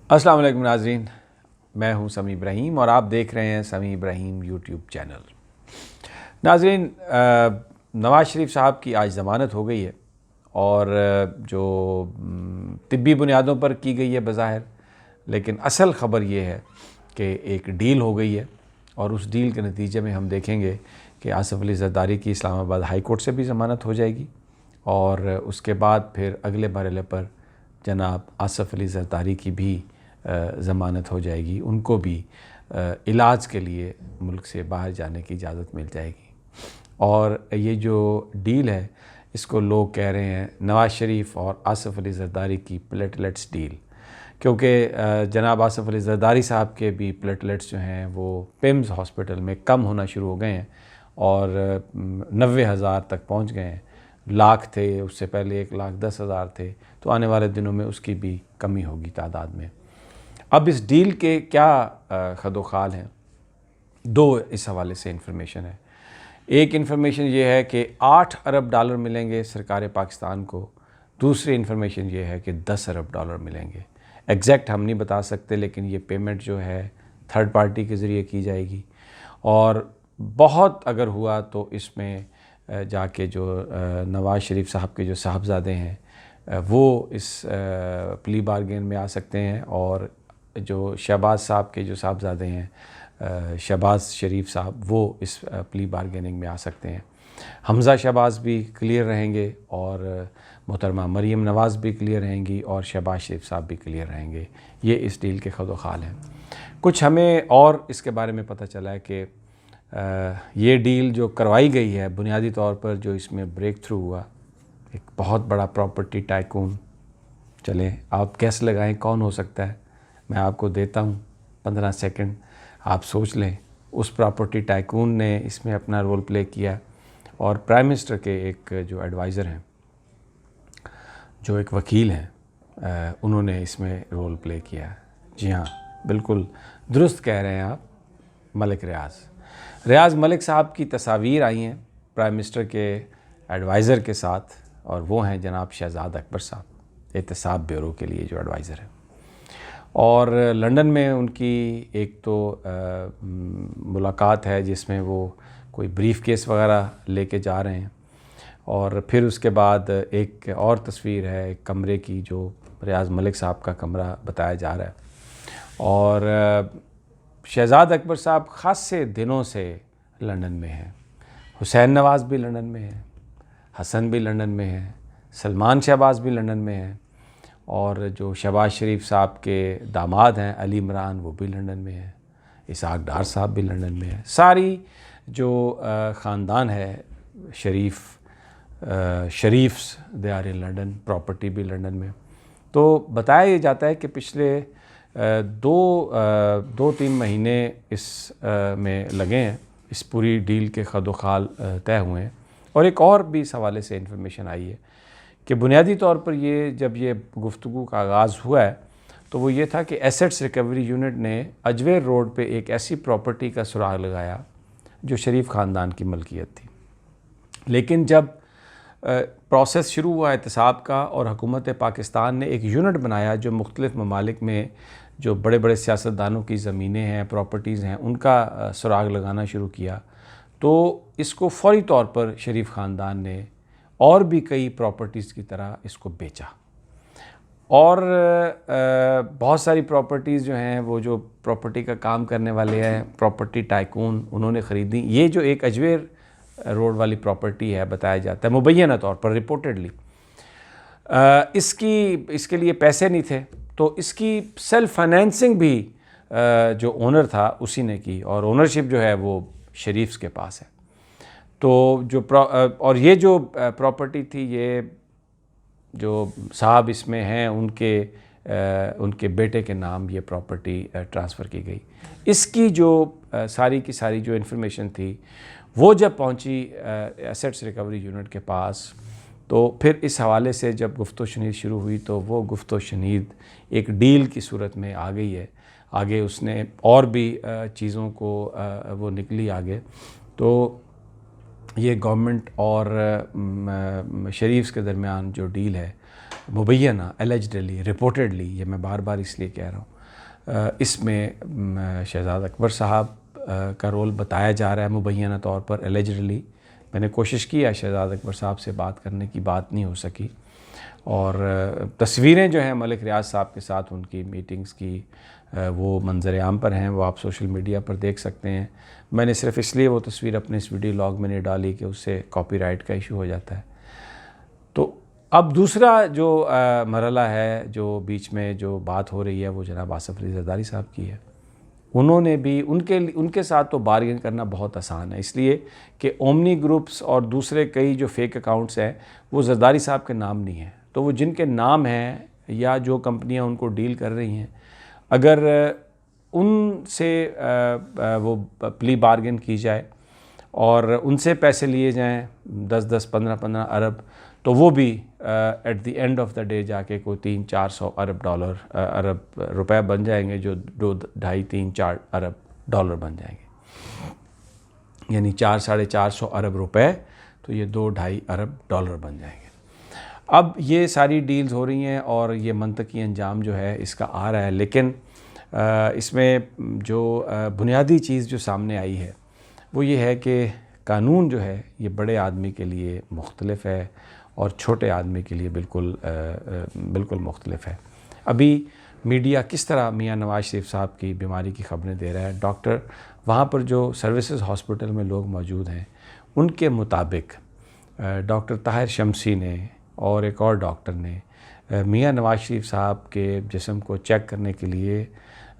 السلام علیکم ناظرین، میں ہوں سمیع ابراہیم اور آپ دیکھ رہے ہیں سمیع ابراہیم یوٹیوب چینل۔ ناظرین، نواز شریف صاحب کی آج ضمانت ہو گئی ہے اور جو طبی بنیادوں پر کی گئی ہے بظاہر، لیکن اصل خبر یہ ہے کہ ایک ڈیل ہو گئی ہے اور اس ڈیل کے نتیجے میں ہم دیکھیں گے کہ آصف علی زرداری کی اسلام آباد ہائی کورٹ سے بھی ضمانت ہو جائے گی اور اس کے بعد پھر اگلے مرحلے پر جناب آصف علی زرداری کی بھی ضمانت ہو جائے گی، ان کو بھی علاج کے لیے ملک سے باہر جانے کی اجازت مل جائے گی۔ اور یہ جو ڈیل ہے اس کو لوگ کہہ رہے ہیں نواز شریف اور آصف علی زرداری کی پلیٹلیٹس ڈیل، کیونکہ جناب آصف علی زرداری صاحب کے بھی پلیٹلیٹس جو ہیں وہ پیمز ہاسپٹل میں کم ہونا شروع ہو گئے ہیں اور 90,000 تک پہنچ گئے ہیں۔ لاکھ تھے، اس سے پہلے 1,10,000 تھے، تو آنے والے دنوں میں اس کی بھی کمی ہوگی تعداد میں۔ اب اس ڈیل کے کیا خد و خال ہیں؟ دو اس حوالے سے انفارمیشن ہے۔ ایک انفارمیشن یہ ہے کہ 8 ارب ڈالر ملیں گے سرکار پاکستان کو، دوسری انفارمیشن یہ ہے کہ 10 ارب ڈالر ملیں گے۔ ایگزیکٹ ہم نہیں بتا سکتے، لیکن یہ پیمنٹ جو ہے تھرڈ پارٹی کے ذریعے کی جائے گی اور بہت اگر ہوا تو اس میں جا کے جو نواز شریف صاحب کے جو صاحبزادے ہیں وہ اس پلی بارگین میں آ سکتے ہیں، اور جو شہباز صاحب کے جو صاحبزادے ہیں شہباز شریف صاحب، وہ اس پلی بارگیننگ میں آ سکتے ہیں۔ حمزہ شہباز بھی کلیئر رہیں گے اور محترمہ مریم نواز بھی کلیئر رہیں گی اور شہباز شریف صاحب بھی کلیئر رہیں گے۔ یہ اس ڈیل کے خد و خال ہیں۔ کچھ ہمیں اور اس کے بارے میں پتہ چلا ہے کہ یہ ڈیل جو کروائی گئی ہے بنیادی طور پر جو اس میں بریک تھرو ہوا، ایک بہت بڑا پراپرٹی ٹائکون، چلیں آپ گیس لگائیں کون ہو سکتا ہے، میں آپ کو دیتا ہوں 15 سیکنڈ، آپ سوچ لیں۔ اس پراپرٹی ٹائکون نے اس میں اپنا رول پلے کیا اور پرائم منسٹر کے ایک جو ایڈوائزر ہیں، جو ایک وکیل ہیں، انہوں نے اس میں رول پلے کیا۔ جی ہاں، بالکل درست کہہ رہے ہیں آپ، ملک ریاض ملک صاحب کی تصاویر آئی ہیں پرائم منسٹر کے ایڈوائزر کے ساتھ، اور وہ ہیں جناب شہزاد اکبر صاحب، احتساب بیورو کے لیے جو ایڈوائزر ہیں۔ اور لندن میں ان کی ایک تو ملاقات ہے جس میں وہ کوئی بریف کیس وغیرہ لے کے جا رہے ہیں، اور پھر اس کے بعد ایک اور تصویر ہے ایک کمرے کی جو ریاض ملک صاحب کا کمرہ بتایا جا رہا ہے، اور شہزاد اکبر صاحب خاصے دنوں سے لندن میں ہیں۔ حسین نواز بھی لندن میں ہیں، حسن بھی لندن میں ہیں، سلمان شہباز بھی لندن میں ہیں، اور جو شہباز شریف صاحب کے داماد ہیں علی عمران، وہ بھی لندن میں ہیں، اسحاق ڈار صاحب بھی لندن میں ہیں۔ ساری جو خاندان ہے Sharifs they are in London, property بھی لندن میں۔ تو بتایا جاتا ہے کہ پچھلے دو تین مہینے اس میں لگے ہیں، اس پوری ڈیل کے خد و خال طے ہوئے ہیں۔ اور ایک اور بھی اس حوالے سے انفارمیشن آئی ہے کہ بنیادی طور پر جب یہ گفتگو کا آغاز ہوا ہے تو وہ یہ تھا کہ ایسٹس ریکوری یونٹ نے اجویر روڈ پہ ایک ایسی پراپرٹی کا سراغ لگایا جو شریف خاندان کی ملکیت تھی، لیکن جب پروسیس شروع ہوا احتساب کا اور حکومت پاکستان نے ایک یونٹ بنایا جو مختلف ممالک میں جو بڑے بڑے سیاستدانوں کی زمینیں ہیں، پراپرٹیز ہیں، ان کا سراغ لگانا شروع کیا، تو اس کو فوری طور پر شریف خاندان نے اور بھی کئی پراپرٹیز کی طرح اس کو بیچا، اور بہت ساری پراپرٹیز جو ہیں وہ جو پراپرٹی کا کام کرنے والے ہیں پراپرٹی ٹائکون، انہوں نے خریدی۔ یہ جو ایک اجویر روڈ والی پراپرٹی ہے، بتایا جاتا ہے مبینہ طور پر رپورٹڈلی اس کے لیے پیسے نہیں تھے، تو اس کی سیلف فائنینسنگ بھی جو اونر تھا اسی نے کی، اور اونرشپ جو ہے وہ شریفز کے پاس ہے۔ تو اور یہ جو پراپرٹی تھی، یہ جو صاحب اس میں ہیں ان کے بیٹے کے نام یہ پراپرٹی ٹرانسفر کی گئی۔ اس کی جو ساری کی ساری جو انفارمیشن تھی وہ جب پہنچی ایسٹس ریکوری یونٹ کے پاس، تو پھر اس حوالے سے جب گفت و شنید شروع ہوئی تو وہ گفت و شنید ایک ڈیل کی صورت میں آ گئی ہے۔ آگے اس نے اور بھی چیزوں کو وہ نکلی آگے، تو یہ گورنمنٹ اور شریفز کے درمیان جو ڈیل ہے مبینہ، ایلیجڈلی، رپورٹڈلی، یہ میں بار بار اس لیے کہہ رہا ہوں اس میں شہزاد اکبر صاحب کا رول بتایا جا رہا ہے مبینہ طور پر ایلیجڈلی. میں نے کوشش کی ہے شہزاد اکبر صاحب سے بات کرنے کی، بات نہیں ہو سکی، اور تصویریں جو ہیں ملک ریاض صاحب کے ساتھ ان کی میٹنگز کی وہ منظر عام پر ہیں، وہ آپ سوشل میڈیا پر دیکھ سکتے ہیں. میں نے صرف اس لیے وہ تصویر اپنے اس ویڈیو لاگ میں نہیں ڈالی کہ اس سے کاپی رائٹ کا ایشو ہو جاتا ہے. تو اب دوسرا جو مرحلہ ہے جو بیچ میں جو بات ہو رہی ہے وہ جناب آصف علی زرداری صاحب کی ہے. انہوں نے بھی ان کے ساتھ تو بارگین کرنا بہت آسان ہے، اس لیے کہ اومنی گروپس اور دوسرے کئی جو فیک اکاؤنٹس ہیں وہ زرداری صاحب کے نام نہیں ہیں. تو وہ جن کے نام ہیں یا جو کمپنیاں ان کو ڈیل کر رہی ہیں، اگر ان سے وہ پلی بارگین کی جائے اور ان سے پیسے لیے جائیں 10 15 ارب، تو وہ بھی at the end of the day جا کے کوئی 300-400 ارب روپے بن جائیں گے، جو 2-2.5-3-4 ارب ڈالر بن جائیں گے، یعنی 400-450 ارب روپے، تو یہ 2-2.5 ارب ڈالر بن جائیں گے. اب یہ ساری ڈیلز ہو رہی ہیں اور یہ منطقی انجام جو ہے اس کا آ رہا ہے، لیکن اس میں جو بنیادی چیز جو سامنے آئی ہے وہ یہ ہے کہ قانون جو ہے یہ بڑے آدمی کے لیے مختلف ہے اور چھوٹے آدمی کے لیے بالکل مختلف ہے. ابھی میڈیا کس طرح میاں نواز شریف صاحب کی بیماری کی خبریں دے رہا ہے، ڈاکٹر وہاں پر جو سروسز ہاسپٹل میں لوگ موجود ہیں ان کے مطابق ڈاکٹر طاہر شمسی نے اور ایک اور ڈاکٹر نے میاں نواز شریف صاحب کے جسم کو چیک کرنے کے لیے،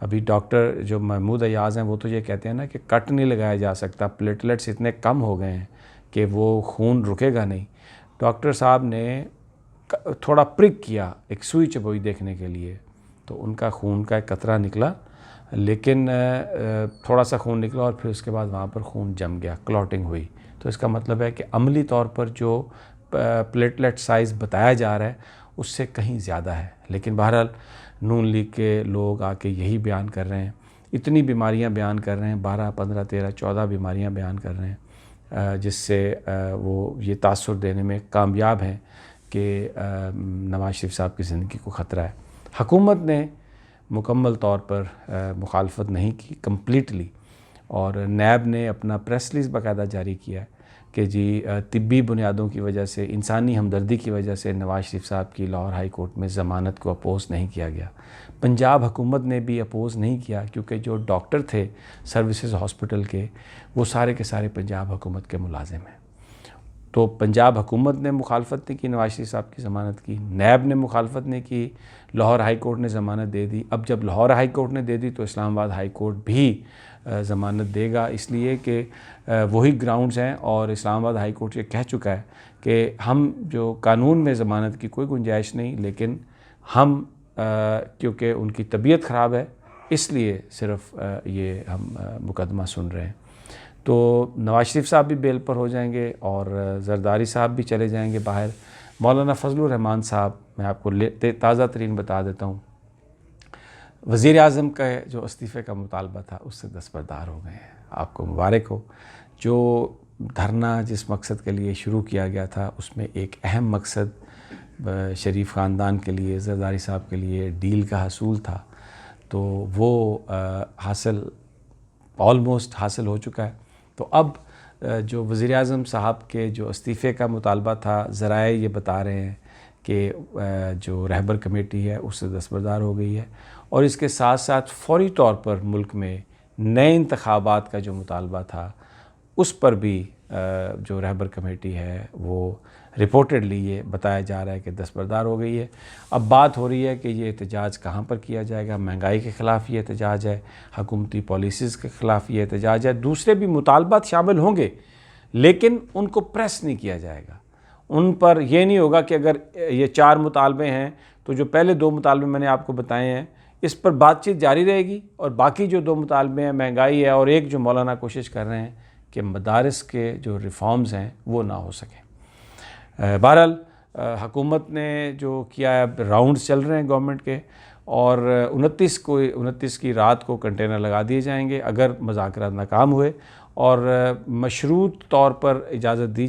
ابھی ڈاکٹر جو محمود ایاز ہیں وہ تو یہ کہتے ہیں نا کہ کٹ نہیں لگایا جا سکتا، پلیٹلیٹس اتنے کم ہو گئے ہیں کہ وہ خون رکے گا نہیں. ڈاکٹر صاحب نے تھوڑا پرک کیا ایک سوئی چبوئی دیکھنے کے لیے، تو ان کا خون کا ایک قطرہ نکلا، لیکن تھوڑا سا خون نکلا اور پھر اس کے بعد وہاں پر خون جم گیا، کلاٹنگ ہوئی. تو اس کا مطلب ہے کہ عملی طور پر جو پلیٹلیٹ سائز بتایا جا رہا ہے اس سے کہیں زیادہ ہے. لیکن بہرحال نون لیگ کے لوگ آ کے یہی بیان کر رہے ہیں، اتنی بیماریاں بیان کر رہے ہیں، 12 15 13 14 بیماریاں بیان کر رہے ہیں، جس سے وہ یہ تاثر دینے میں کامیاب ہیں کہ نواز شریف صاحب کی زندگی کو خطرہ ہے. حکومت نے مکمل طور پر مخالفت نہیں کی کمپلیٹلی، اور نیب نے اپنا پریس ریلیز باقاعدہ جاری کیا ہے کہ جی طبی بنیادوں کی وجہ سے، انسانی ہمدردی کی وجہ سے نواز شریف صاحب کی لاہور ہائی کورٹ میں ضمانت کو اپوز نہیں کیا گیا. پنجاب حکومت نے بھی اپوز نہیں کیا، کیونکہ جو ڈاکٹر تھے سروسز ہاسپٹل کے وہ سارے کے سارے پنجاب حکومت کے ملازم ہیں. تو پنجاب حکومت نے مخالفت نہیں کی نواز شریف صاحب کی ضمانت کی، نیب نے مخالفت نہیں کی، لاہور ہائی کورٹ نے ضمانت دے دی. اب جب لاہور ہائی کورٹ نے دے دی تو اسلام آباد ہائی کورٹ بھی ضمانت دے گا، اس لیے کہ وہی گراؤنڈز ہیں، اور اسلام آباد ہائی کورٹ یہ کہہ چکا ہے کہ ہم جو قانون میں ضمانت کی کوئی گنجائش نہیں، لیکن ہم کیونکہ ان کی طبیعت خراب ہے اس لیے صرف یہ ہم مقدمہ سن رہے ہیں. تو نواز شریف صاحب بھی بیل پر ہو جائیں گے اور زرداری صاحب بھی چلے جائیں گے باہر. مولانا فضل الرحمان صاحب، میں آپ کو تازہ ترین بتا دیتا ہوں، وزیر اعظم کا جو استعفے کا مطالبہ تھا اس سے دستبردار ہو گئے ہیں. آپ کو مبارک ہو. جو دھرنا جس مقصد کے لیے شروع کیا گیا تھا اس میں ایک اہم مقصد شریف خاندان کے لیے، زرداری صاحب کے لیے ڈیل کا حصول تھا، تو وہ آلموسٹ حاصل ہو چکا ہے. تو اب جو وزیر اعظم صاحب کے جو استعفے کا مطالبہ تھا، ذرائع یہ بتا رہے ہیں کہ جو رہبر کمیٹی ہے اس سے دستبردار ہو گئی ہے، اور اس کے ساتھ ساتھ فوری طور پر ملک میں نئے انتخابات کا جو مطالبہ تھا اس پر بھی جو رہبر کمیٹی ہے وہ رپورٹڈلی یہ بتایا جا رہا ہے کہ دستبردار ہو گئی ہے. اب بات ہو رہی ہے کہ یہ احتجاج کہاں پر کیا جائے گا. مہنگائی کے خلاف یہ احتجاج ہے، حکومتی پالیسیز کے خلاف یہ احتجاج ہے، دوسرے بھی مطالبات شامل ہوں گے لیکن ان کو پریس نہیں کیا جائے گا. ان پر یہ نہیں ہوگا کہ اگر یہ 4 مطالبے ہیں تو جو پہلے 2 مطالبے میں نے آپ کو بتائے ہیں اس پر بات چیت جاری رہے گی، اور باقی جو 2 مطالبے ہیں مہنگائی ہے اور ایک جو مولانا کوشش کر رہے ہیں کہ مدارس کے جو ریفارمز ہیں وہ نہ ہو سکیں. بہرحال حکومت نے جو کیا ہے، راؤنڈز چل رہے ہیں گورنمنٹ کے، اور 29 کی رات کو کنٹینر لگا دیے جائیں گے اگر مذاکرات ناکام ہوئے، اور مشروط طور پر اجازت دی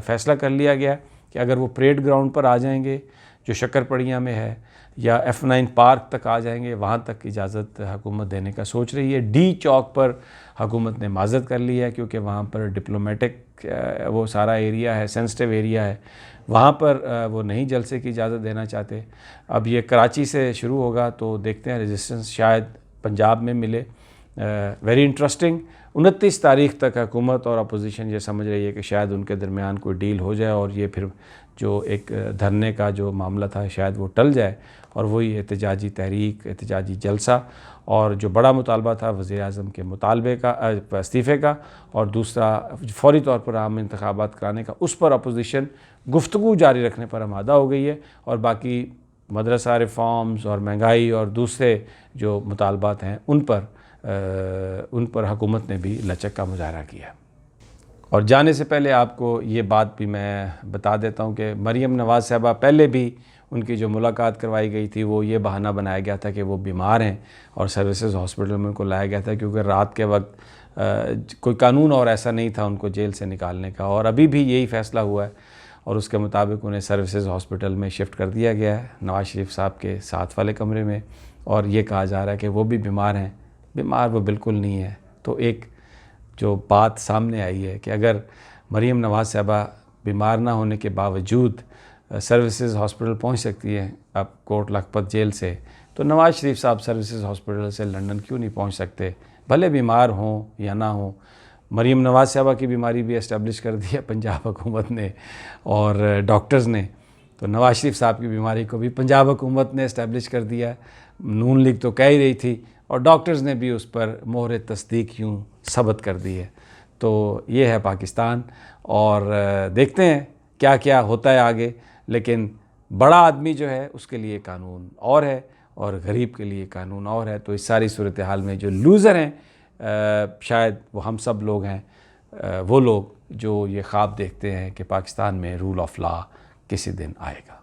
فیصلہ کر لیا گیا کہ اگر وہ پریڈ گراؤنڈ پر آ جائیں گے جو شکر پڑیاں میں ہے یا F9 پارک تک آ جائیں گے، وہاں تک اجازت حکومت دینے کا سوچ رہی ہے۔ ڈی چوک پر حکومت نے معذرت کر لی ہے کیونکہ وہاں پر ڈپلومیٹک وہ سارا ایریا ہے، سینسٹیو ایریا ہے، وہاں پر وہ نہیں جلسے کی اجازت دینا چاہتے۔ اب یہ کراچی سے شروع ہوگا تو دیکھتے ہیں ریزسٹنس شاید پنجاب میں ملے۔ ویری انٹرسٹنگ، 29 تاریخ تک حکومت اور اپوزیشن یہ سمجھ رہی ہے کہ شاید ان کے درمیان کوئی ڈیل ہو جائے اور یہ پھر جو ایک دھرنے کا جو معاملہ تھا شاید وہ ٹل جائے، اور وہی احتجاجی تحریک، احتجاجی جلسہ، اور جو بڑا مطالبہ تھا وزیر اعظم کے مطالبے کا، استعفے کا، اور دوسرا فوری طور پر عام انتخابات کرانے کا، اس پر اپوزیشن گفتگو جاری رکھنے پر آمادہ ہو گئی ہے، اور باقی مدرسہ ریفارمز اور مہنگائی اور دوسرے جو مطالبات ہیں ان پر حکومت نے بھی لچک کا مظاہرہ کیا۔ اور جانے سے پہلے آپ کو یہ بات بھی میں بتا دیتا ہوں کہ مریم نواز صاحبہ پہلے بھی ان کی جو ملاقات کروائی گئی تھی وہ یہ بہانہ بنایا گیا تھا کہ وہ بیمار ہیں اور سروسز ہاسپٹل میں ان کو لایا گیا تھا کیونکہ رات کے وقت کوئی قانون اور ایسا نہیں تھا ان کو جیل سے نکالنے کا، اور ابھی بھی یہی فیصلہ ہوا ہے اور اس کے مطابق انہیں سروسز ہاسپٹل میں شفٹ کر دیا گیا ہے، نواز شریف صاحب کے ساتھ والے کمرے میں، اور یہ کہا جا رہا ہے کہ وہ بھی بیمار ہیں۔ بیمار وہ بالکل نہیں ہے۔ تو ایک جو بات سامنے آئی ہے کہ اگر مریم نواز صاحبہ بیمار نہ ہونے کے باوجود سروسز ہاسپٹل پہنچ سکتی ہیں اب کوٹ لکھپت جیل سے، تو نواز شریف صاحب سروسز ہاسپٹل سے لندن کیوں نہیں پہنچ سکتے؟ بھلے بیمار ہوں یا نہ ہوں۔ مریم نواز صاحبہ کی بیماری بھی اسٹیبلش کر دی ہے پنجاب حکومت نے اور ڈاکٹرز نے، تو نواز شریف صاحب کی بیماری کو بھی پنجاب حکومت نے اسٹیبلش کر دیا ہے۔ نون لیگ تو کہہ ہی رہی تھی اور ڈاکٹرز نے بھی اس پر مہر تصدیق یوں ثبت کر دی ہے۔ تو یہ ہے پاکستان، اور دیکھتے ہیں کیا کیا ہوتا ہے آگے، لیکن بڑا آدمی جو ہے اس کے لیے قانون اور ہے اور غریب کے لیے قانون اور ہے۔ تو اس ساری صورتحال میں جو لوزر ہیں شاید وہ ہم سب لوگ ہیں، وہ لوگ جو یہ خواب دیکھتے ہیں کہ پاکستان میں رول آف لا کسی دن آئے گا۔